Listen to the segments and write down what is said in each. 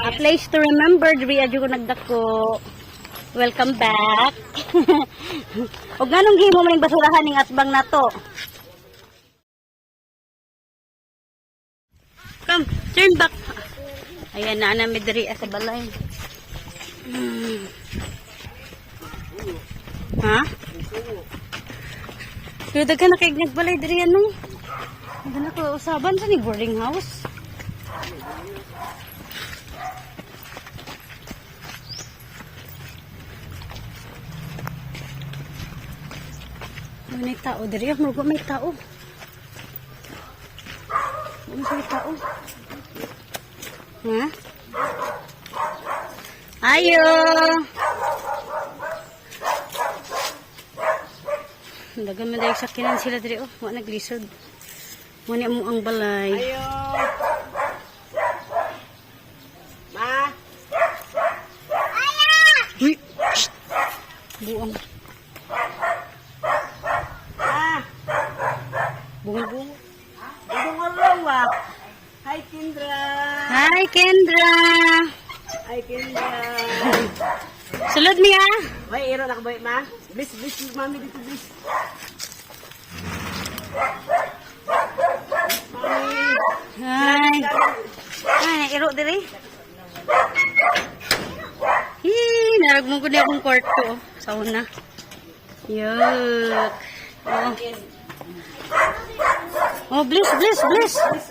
A place to remember, diri adyo ko nagdako. Welcome back. Og nganong gihimo man ning basurahan ning atbang nato? Come, turn back. Ayan na na diri sa balay. Ha? Pero dagan na kay nagbalay diri ano? Dagan ko usaban sa ni boarding house. May tao diri, murgo may tao. May tao. Ha? Ayo. Dagan man dayog sakinan sila diri oh, wa naglisod. Mo ni mo ang balay. Ayo. Ma. Uy. Buang. Bungo. Bungo. Hi Kendra. Hi Kendra. Hi Kendra. Sulod mi ah. Hoy, iro na ka boy, ma. Bis mami dito bis. Hi. Ay, iro diri. Naragmong ko niya akong kwarto sa una. Yuck. Oh, bless. Bis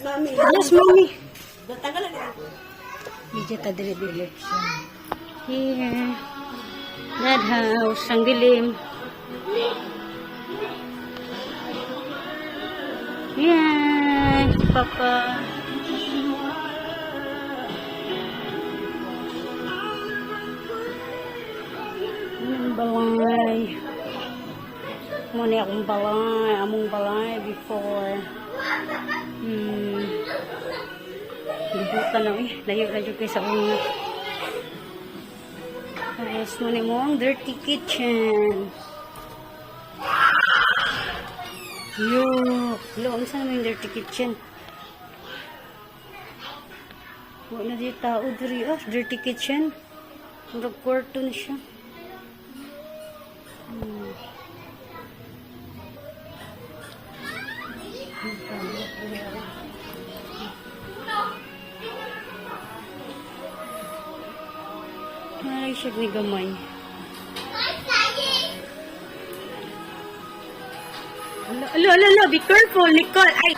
mami. Bless, mommy. Tanggal na. Medyo ta diri dili. Here. That house, ang dilim. Yay, Papa. Ang balay. Muna akong balay, among balay before. Libutan na eh. Layo-layo kayo sa una. Tapos muna mo ang dirty kitchen. Yuck. Loon saan mo yung dirty kitchen? Wala na dito tao diri. Ah, dirty kitchen. Murag kwarto na siya. Maray siya ni gamay. Ala, be careful, Nicole. Ay!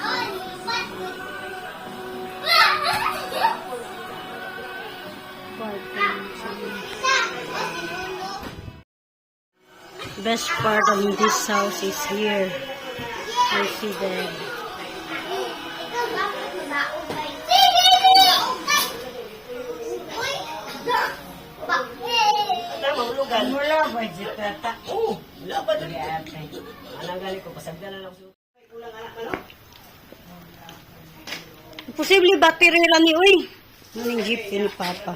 Best part of this house is here. I see that. Mula ba jita? Oh, wala ba dali ate? Anang gali ko pasagdan na lang sa kulang anak ano? Posible battery lang ni uy. Maning jeep ni Papa.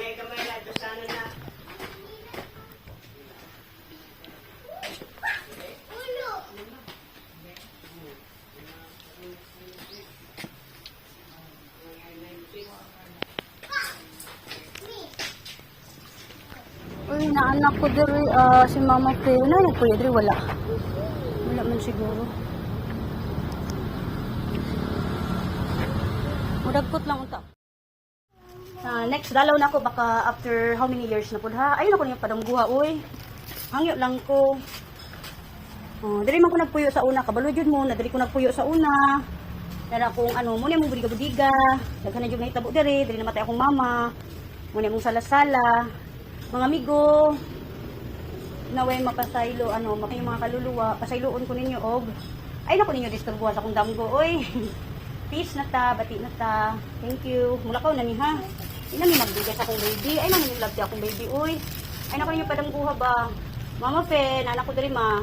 Uy, naanak ko diri si Mama Faye. Naanak ko diri wala. Wala man siguro. Mudagkot lang unta. Next dalaw na ako baka after how many years na pud ha. Ayun ako niya padangguha uy. Hangyo lang ko. Diri man ko nagpuyo sa una, kabalo jud mo na diri ko nagpuyo sa una. Dara kung ano mo ni mong budiga-budiga. Daghan na jud nahitabo diri namatay akong mama. Mo ni mong sala-sala. Mga amigo, naway mapasaylo, yung mga kaluluwa, pasayloon ko ninyo, og, ay na ko ninyo disturbuhan sa akong damgo, oy. Peace na ta, bati na ta, thank you, mulakaw na ni ha. Ay na ni magbigay sa akong baby, ay na ni love di akong baby, oy. Ay na ko ninyo padangguha ba. Mama Fe, naanak ko diri ma,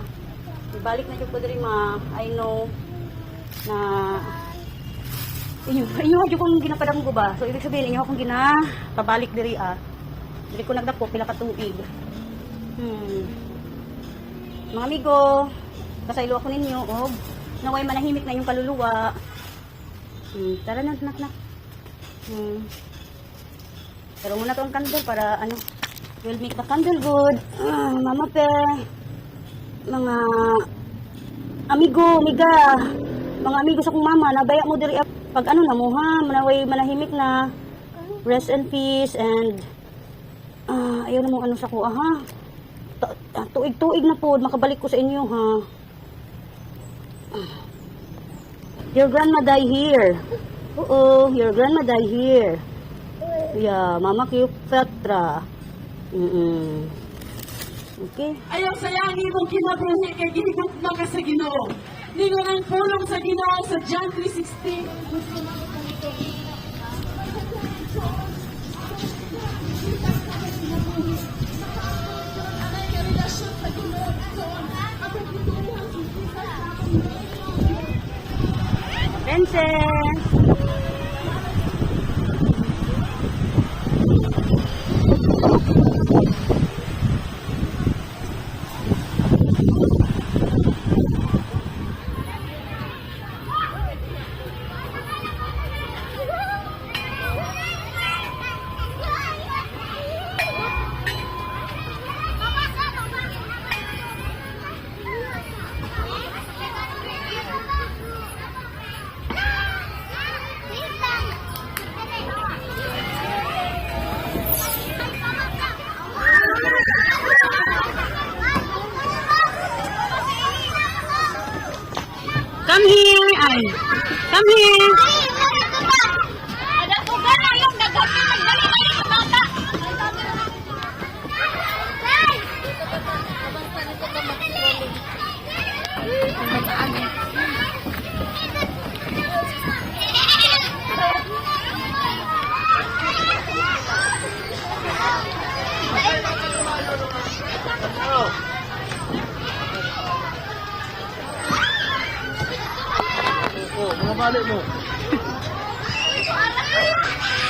Ibalik na jud ko diri ma. I know na inyo kong ginapadanggo ba? So, ibig sabihin, inyo akong ginapabalik diri Diri ko nagdako, pila ka tuig. Mga amigo, pasaylo ako ninyo, naway manahimik na yung kaluluwa. Tara na, nak. Pero muna to ang candle para, we'll make the candle good. Mama pe, mga amigo, mga amigo sa kong mama, nabaya mo diri pag na mo ha, manaway manahimik na, rest and peace, and ayaw na mong sa ko ha, tuig na po, makabalik ko sa inyo ha. Your grandma die here. Oo, your grandma die here. Yeah, mama Cleopatra. Okay. Ayaw sayangin mong kinabuhi kay ginigap na ka sa Ginoo. Ningon ang pulong sa Ginoo sa John 3:16. Princess! Come here, ay. Come here. Ada ko gana yung naghabi nagdali sa bata.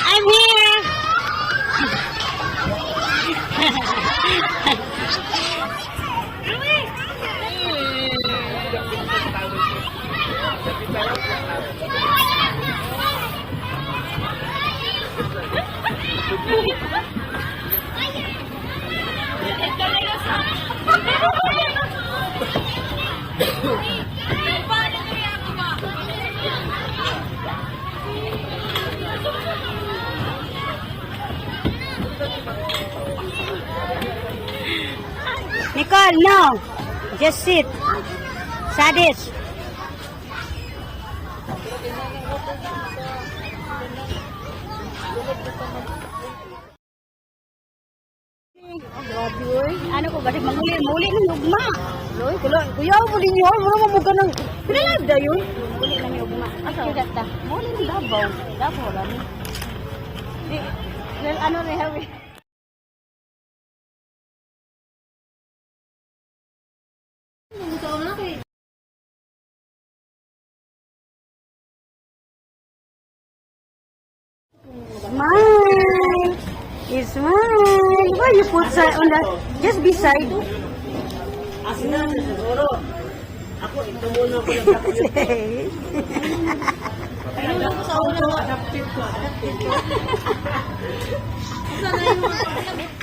I'm here. Nicole, no. Just sit. Sadis. Grabe, oy. Ano ko, balik manguli ng ugma. Loy, kuya mo din yun. Mura mo ka ng... Pinalive da yun. Muli lang yung ugma. Asa? Kaya muli ng Davao. Davao lang. Ano na hawi? Smile! Smile! Why you put on the... Just beside. Asin na, siguro. Ako, ito muna ko yung Ano ko sa ulo, adaptive ko.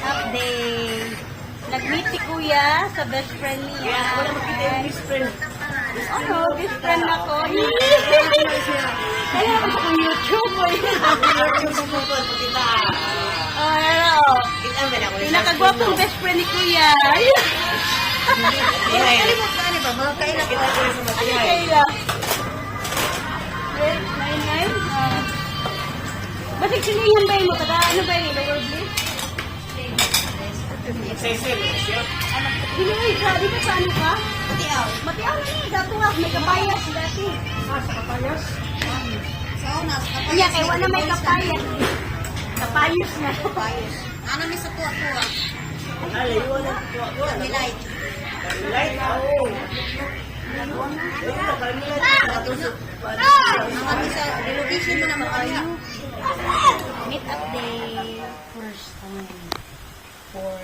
Update. Nag-meet si Kuya sa best friend niya. Wala makita yung best friend. Ano, best friend ako. Kaya ako sa YouTube. Kita mo na ako. Pinakagwapong best friend ni Kuya. Kalimutan ba? Mga kailan kita ko sa matiyay. Kayla. Wait, 99. Basig sinihan ba mo? Taga ano ba yun? Lower bliss? Sesel, siya. Dili ka, di ba sa ano ka? Matiaw. Matiaw na niya. Dato nga, may kapayas dati. Sa kapayas? Kaya kaya wala may kapayas. Kapayas na. Ano may sa tuwa-tuwa? Ay, iwan na. Milay. Light, oo. Relocation mo naman kayo. Meet up day first time for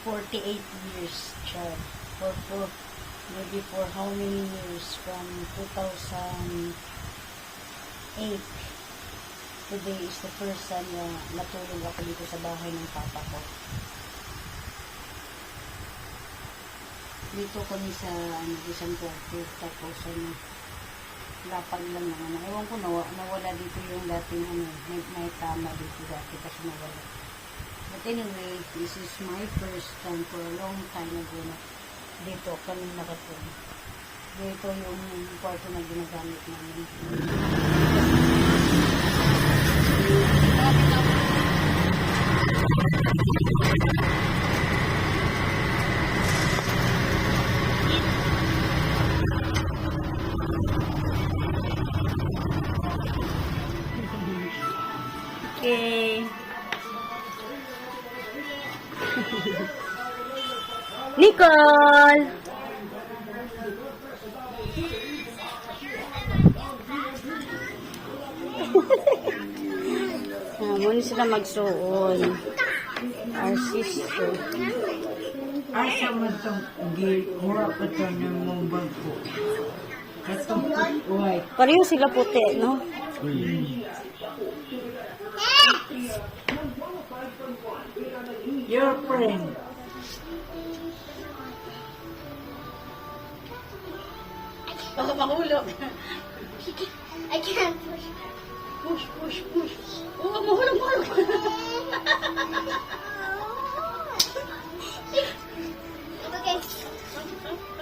48 years, child. For maybe for how many years? From 2008. Today is the first time na natulog ako dito sa bahay ng papa ko. Dito kami sa isang kwarto, tapos lapag lang naman. Ewan ko, nawala dito yung dating may tama dito dati kasi nawala. But anyway, this is my first time for a long time ago na dito kami nakatulog. Dito yung kwarto na ginagamit namin. Okay. Nicole! Muna sila magsuon. Our sister. Asa man itong mura pa ito ng mong bangko. Katong white. Pareho sila puti, no? Your friend. Baka mahulog. I can't push. Push, push, push. Oh, mahulog, mahulog. Okay.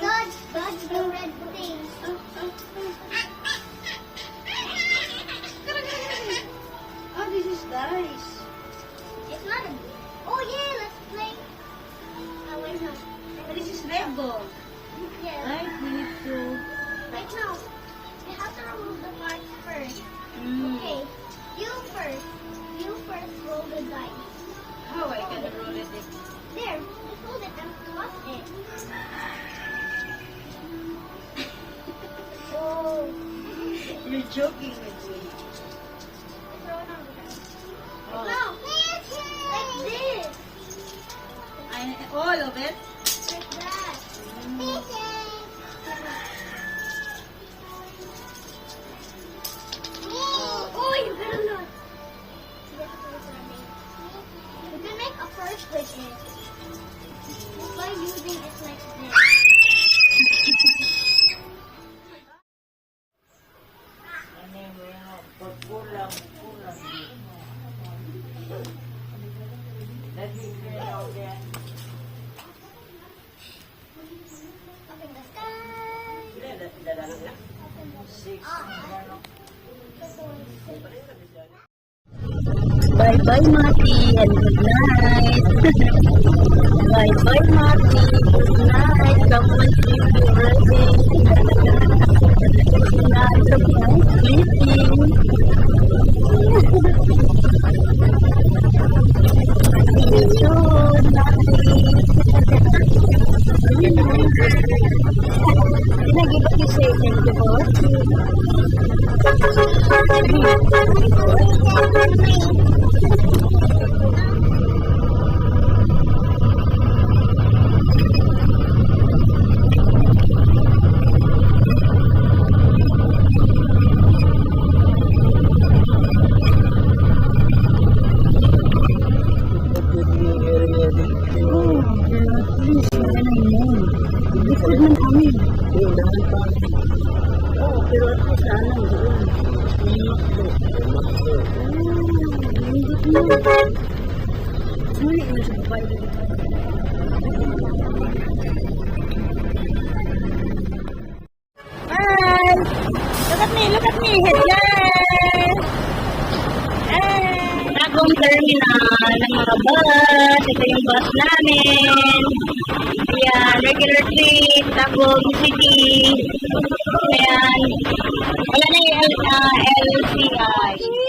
Dodge the red thing. Oh, this is nice. It's not a... Oh yeah, let's play. Oh, wait, no. This is Lego. Yeah. Right? We need to... Wait, no. You have to remove the parts first. Mm. Okay. You first. You first roll the dice. How I can roll it? There. Just hold it and toss it. Oh. You're joking with me. Throw it on the ground. Oh. No. Like this. All of it? Like that. Oh, you better not. You can make a purse with it. Just by using it like this. Ano yung pagkulang. Lagi kayo yan. Up in the sky. Dalalang na. 6. Bye-bye, Mati, and good night. Bye-bye, Mati. Good night. Come on, sleep already. Lots of nice sleeping. See you soon, Mati. Can I give you say thank you, boss? Pero at least ano, doon. Muli mo siya pa. Hi! Look at me, hello! Hey! Bagong terminal ng mga bus. Ito yung bus namin. Ayan, regular trip, Tagum City. Ayan. Wala na yung LCI.